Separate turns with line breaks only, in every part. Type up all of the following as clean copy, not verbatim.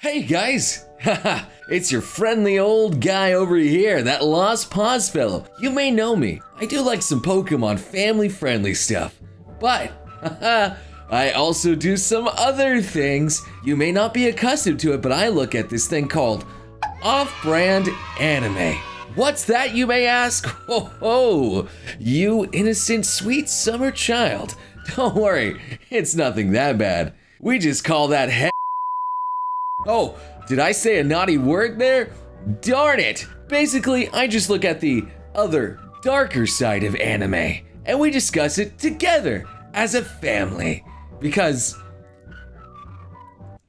Hey guys! Haha, it's your friendly old guy over here, that Lost Paws fellow. You may know me. I do like some Pokemon family-friendly stuff. But, haha, I also do some other things. You may not be accustomed to it, but I look at this thing called off-brand anime. What's that, you may ask? Oh, you innocent, sweet summer child. Don't worry, it's nothing that bad. We just call that Oh, did I say a naughty word there? Darn it! Basically, I just look at the other, darker side of anime, and we discuss it together as a family. Because,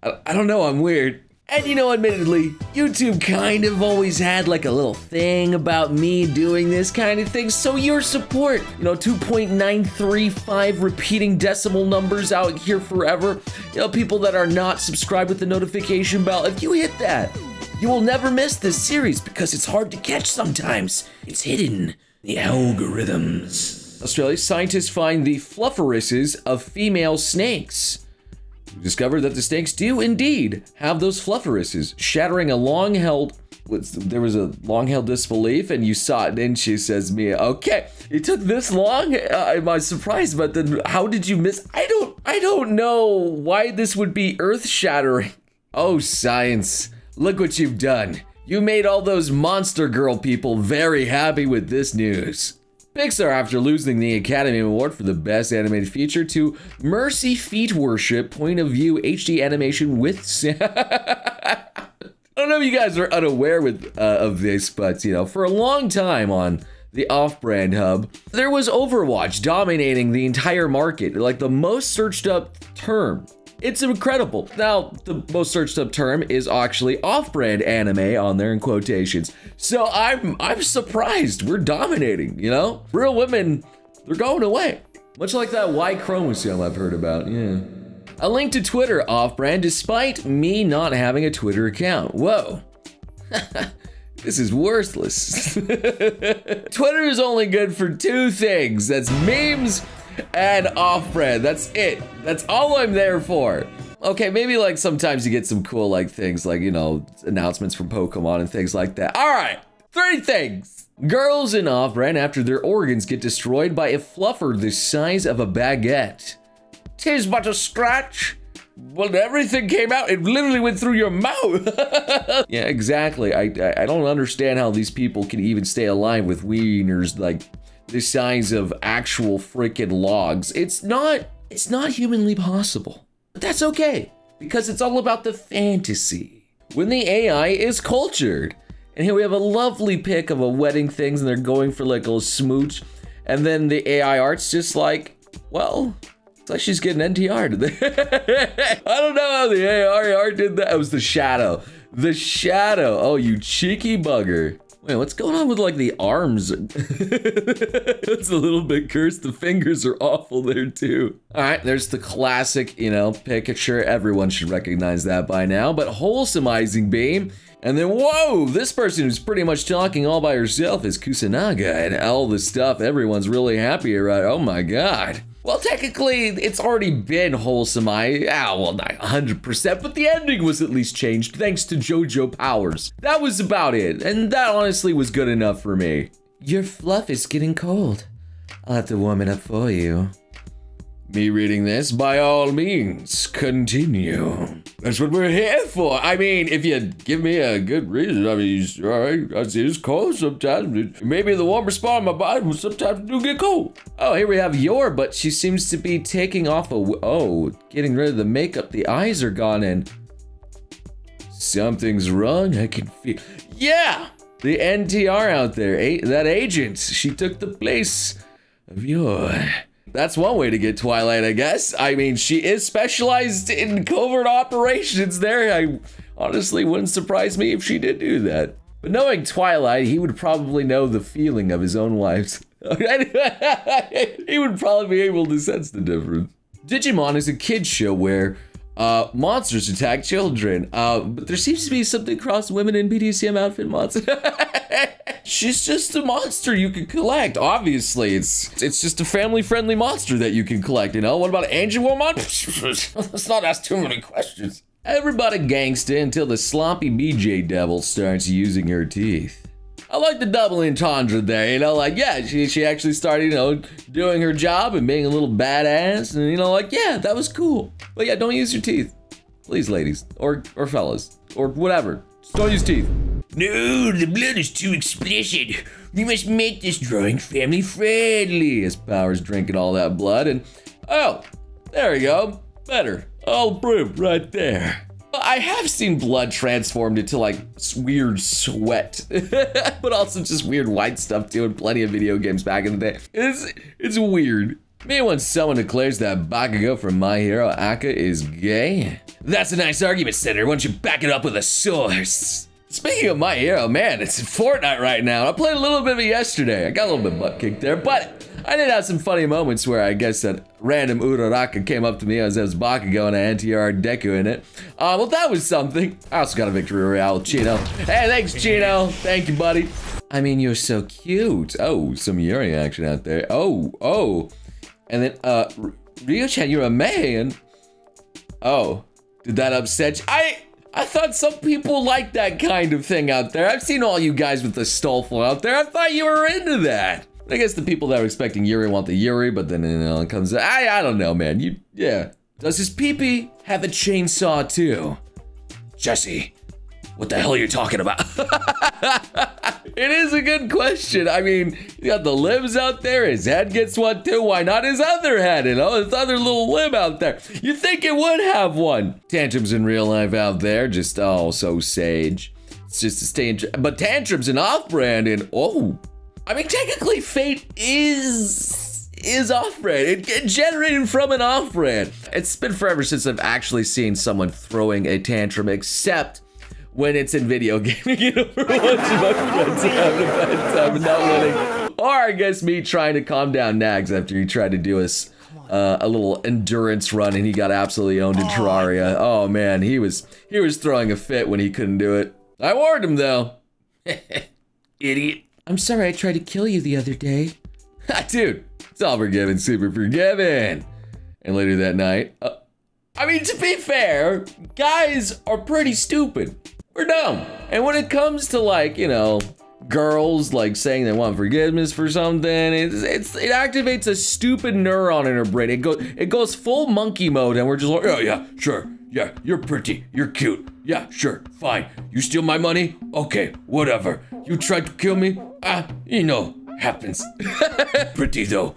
I don't know, I'm weird. And you know, admittedly, YouTube kind of always had like a little thing about me doing this kind of thing, so your support, you know, 2.935 repeating decimal numbers out here forever, you know, people that are not subscribed with the notification bell, if you hit that, you will never miss this series because it's hard to catch sometimes. It's hidden, the algorithms. Australia's scientists find the flufferuses of female snakes. Discovered that the snakes do indeed have those flufferuses, shattering a there was a long-held disbelief, and you saw it, and she says, Mia, okay, it took this long? Am I surprised, but then how did you miss? I don't know why this would be earth-shattering. Oh, science, look what you've done. You made all those Monster Girl people very happy with this news. Pixar, after losing the Academy Award for the Best Animated Feature to Mercy Feet Worship Point of View HD Animation with I don't know if you guys are unaware of this, but you know, for a long time on the Off-Brand Hub, there was Overwatch dominating the entire market, like the most searched up term. It's incredible. Now, the most searched up term is actually off-brand anime on there in quotations. So I'm surprised we're dominating, you know? Real women, they're going away. Much like that Y chromosome I've heard about, yeah. A link to Twitter off-brand despite me not having a Twitter account. Whoa. This is worthless. Twitter is only good for two things. That's memes and off-brand. That's it. That's all I'm there for. Okay, maybe like sometimes you get some cool like things like, you know, announcements from Pokemon and things like that. All right, 3 things. Girls in off-brand after their organs get destroyed by a fluffer the size of a baguette. 'Tis but a scratch. Well, everything came out. It literally went through your mouth. Yeah, exactly. I don't understand how these people can even stay alive with wieners like the size of actual freaking logs. It's not humanly possible. But that's okay, because it's all about the fantasy. When the AI is cultured. And here we have a lovely pic of a wedding things, and they're going for like a little smooch. And then the AI art's just like, well, it's like she's getting NTR'd. I don't know how the AI art did that. It was the shadow. The shadow. Oh, you cheeky bugger. Wait, what's going on with like the arms? It's a little bit cursed. The fingers are awful there too. All right, there's the classic, you know, picture. Everyone should recognize that by now, but wholesomizing beam. And then, whoa, this person who's pretty much talking all by herself is Kusunaga and all the stuff. Everyone's really happy about. Oh my God. Well, technically, it's already been wholesomized. Well, not 100%, but the ending was at least changed thanks to JoJo Powers. That was about it, and that honestly was good enough for me. Your fluff is getting cold. I'll have to warm it up for you. Me reading this, by all means, continue. That's what we're here for. I mean, if you give me a good reason, I mean, all right, it's cold sometimes. Maybe the warmer spot in my body will sometimes do get cold. Oh, here we have Yor, but she seems to be taking off getting rid of the makeup. The eyes are gone and something's wrong. I can feel, yeah, the NTR out there, that agent, she took the place of Yor. That's one way to get Twilight, I guess. I mean, she is specialized in covert operations there. I honestly wouldn't surprise me if she did do that. But knowing Twilight, he would probably know the feeling of his own wives. He would probably be able to sense the difference. Digimon is a kid's show where monsters attack children. But there seems to be something cross women in BDSM outfit monsters. She's just a monster you can collect. Obviously, it's just a family-friendly monster that you can collect, you know? What about Angelomon? Let's not ask too many questions. Everybody gangsta until the sloppy BJ devil starts using her teeth. I like the double entendre there, you know, like, yeah, she actually started, you know, doing her job and being a little badass, and, you know, like, yeah, that was cool. But yeah, don't use your teeth. Please, ladies, or fellas, or whatever. Just don't use teeth. No, the blood is too explicit. We must make this drawing family friendly. As Powers drinking all that blood, and, oh, there we go. Better. All approved right there. I have seen blood transformed into like weird sweat, but also just weird white stuff too in plenty of video games back in the day. It's weird. Maybe when someone declares that Bakugo from My Hero Aka is gay. That's a nice argument, Senator. Why don't you back it up with a source? Speaking of My Hero, man, it's Fortnite right now. I played a little bit of it yesterday. I got a little bit butt kicked there, but I did have some funny moments where I guess that random Uraraka came up to me as I was Bakugo and I anti-R'd Deku in it. Well, that was something. I also got a victory royale with Chino. Hey, thanks, Chino. Thank you, buddy. I mean, you're so cute. Oh, some Yuri action out there. Oh. And then, Ryo-chan, you're a man. Oh, did that upset you? I thought some people liked that kind of thing out there. I've seen all you guys with the Stolful out there. I thought you were into that. I guess the people that are expecting Yuri want the Yuri, but then, you know, it comes, I don't know, man. Yeah. Does his pee-pee have a chainsaw too? Jesse, what the hell are you talking about? It is a good question. I mean, you got the limbs out there, his head gets one too, why not his other head, you know, his other little limb out there? You'd think it would have one. Tantrums in real life out there, just, oh, so sage. It's just to stay in, but Tantrums in off-brand and, oh. I mean, technically, Fate is off-brand. It generated from an off-brand. It's been forever since I've actually seen someone throwing a tantrum, except when it's in video gaming, you know, for watching my friends having a bad time and not winning. Or I guess me trying to calm down Nags after he tried to do a little endurance run and he got absolutely owned in Terraria. Oh man, he was throwing a fit when he couldn't do it. I warned him though. Idiot. I'm sorry I tried to kill you the other day. Dude, it's all forgiven, super forgiven. And later that night, I mean, to be fair, guys are pretty stupid. We're dumb. And when it comes to like, you know, girls like saying they want forgiveness for something, it activates a stupid neuron in her brain. It goes full monkey mode and we're just like, oh yeah, sure. Yeah, you're pretty, you're cute. Yeah, sure, fine. You steal my money? Okay, whatever. You tried to kill me? You know, happens. Pretty though.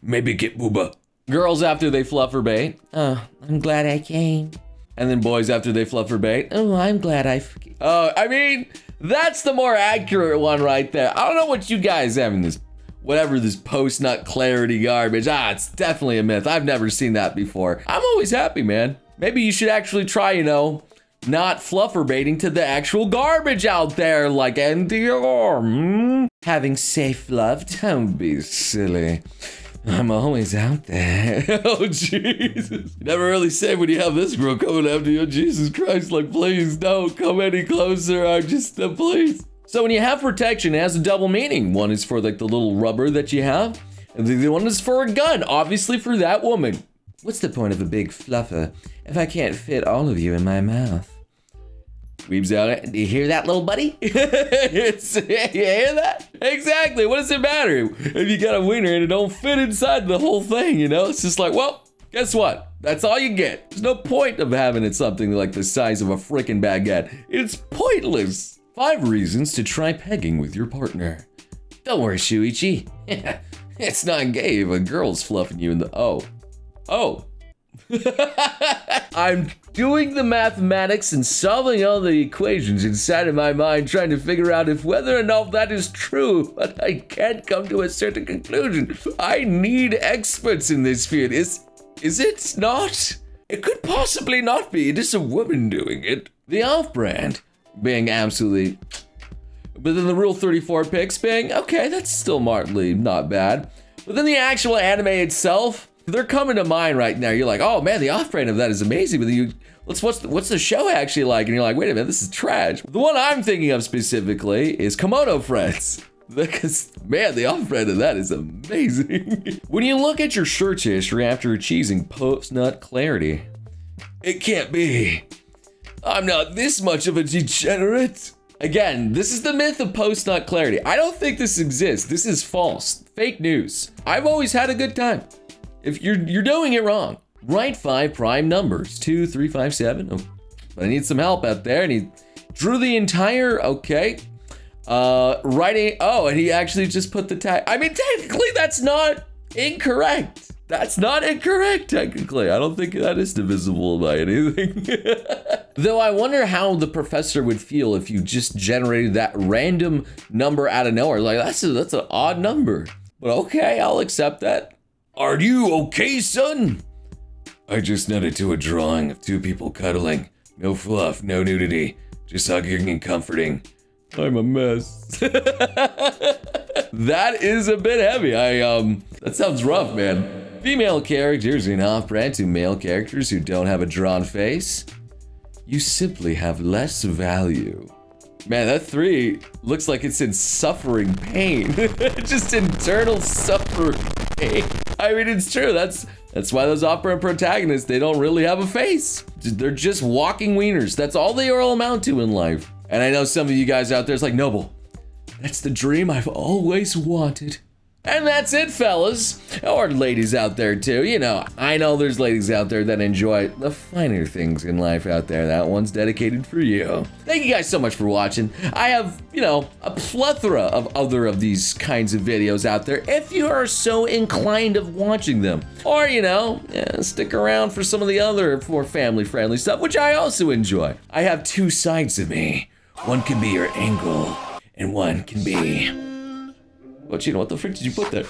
Maybe get booba. Girls after they fluff her bait. Oh, I'm glad I came. And then boys after they fluff her bait. Oh, I'm glad I forgave. I mean, that's the more accurate one right there. I don't know what you guys have in this, whatever this post-nut clarity garbage. It's definitely a myth. I've never seen that before. I'm always happy, man. Maybe you should actually try, you know, not fluffer baiting to the actual garbage out there, like NDR. Having safe love, don't be silly. I'm always out there. Oh, Jesus. You never really say when you have this girl coming after you. Jesus Christ, like, please don't come any closer. I'm just, please. So when you have protection, it has a double meaning. One is for, like, the little rubber that you have, and the other one is for a gun, obviously for that woman. What's the point of a big fluffer if I can't fit all of you in my mouth? Weebs out. Do you hear that, little buddy? You hear that? Exactly. What does it matter if you got a wiener and it don't fit inside the whole thing, you know? It's just like, well, guess what? That's all you get. There's no point of having it something like the size of a frickin' baguette. It's pointless. 5 reasons to try pegging with your partner. Don't worry, Shuichi. It's not gay if a girl's fluffing you in the... Oh. I'm doing the mathematics and solving all the equations inside of my mind, trying to figure out if whether or not that is true, but I can't come to a certain conclusion. I need experts in this field. Is it not? It could possibly not be. It is a woman doing it. The off-brand being absolutely... But then the Rule 34 picks being, okay, that's still markedly not bad. But then the actual anime itself, they're coming to mind right now. You're like, oh man, the off-brand of that is amazing. But then what's the show actually like? And you're like, wait a minute, this is trash. The one I'm thinking of specifically is Komodo Friends. Because, man, the off-brand of that is amazing. When you look at your search history after achieving post-nut clarity, it can't be. I'm not this much of a degenerate. Again, this is the myth of post-nut clarity. I don't think this exists. This is false. Fake news. I've always had a good time. If you're doing it wrong. Write 5 prime numbers. 2, 3, 5, 7. Oh, but I need some help out there. And he drew the entire, okay. Writing, oh, and he actually just put the tag. I mean, technically that's not incorrect. That's not incorrect, technically. I don't think that is divisible by anything. Though I wonder how the professor would feel if you just generated that random number out of nowhere. Like, that's an odd number. But okay, I'll accept that. Are you okay, son? I just netted to a drawing of 2 people cuddling. No fluff, no nudity. Just hugging and comforting. I'm a mess. That is a bit heavy. That sounds rough, man. Female characters in off-brand to male characters who don't have a drawn face. You simply have less value. Man, that 3 looks like it's in suffering pain. Just internal suffering pain. I mean, it's true. That's why those off-brand protagonists, they don't really have a face. They're just walking wieners. That's all they all amount to in life. And I know some of you guys out there, it's like, Noble, that's the dream I've always wanted. And that's it, fellas. Or ladies out there, too. You know, I know there's ladies out there that enjoy the finer things in life out there. That one's dedicated for you. Thank you guys so much for watching. I have, you know, a plethora of other of these kinds of videos out there if you are so inclined of watching them. Or, you know, stick around for some of the other more family-friendly stuff, which I also enjoy. I have 2 sides of me. One can be your angle, and one can be... Well, Chino, what the frick did you put there?